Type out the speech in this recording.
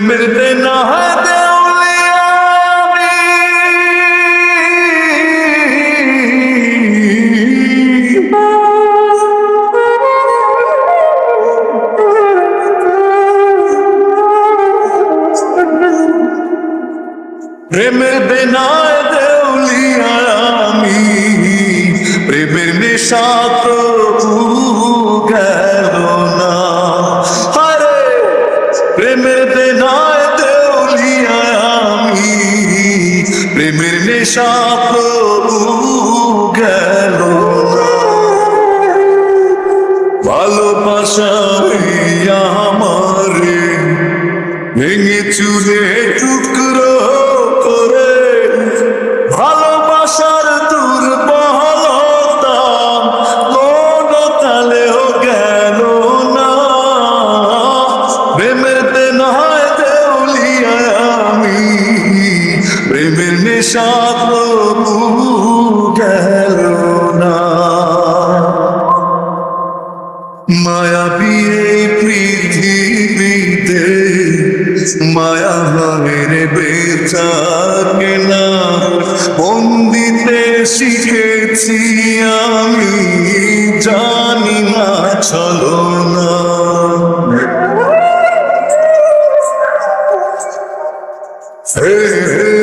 मिलते ना है देवलिया প্রেমের বেনায় দেউলিয়া আমি প্রেমের নেশা প্রভু গেল না আরে প্রেমের বেনায় দেউলিয়া আমি প্রেমের নেশা প্রভু গেল না ভালোবাসা আমারে ভেঙে চুরে টুকরো করে ভালোবাসার দুর্বলতা কোন তালেও গেল না প্রেমের বেনায় দেউলিয়া আমি প্রেমের নেশা প্রভু গেল না মায়াবী এই পৃথিবীতে মায়া ভাবের বেচাকে না বন্দিতে শিখেছি আমি জানি না চলো না হে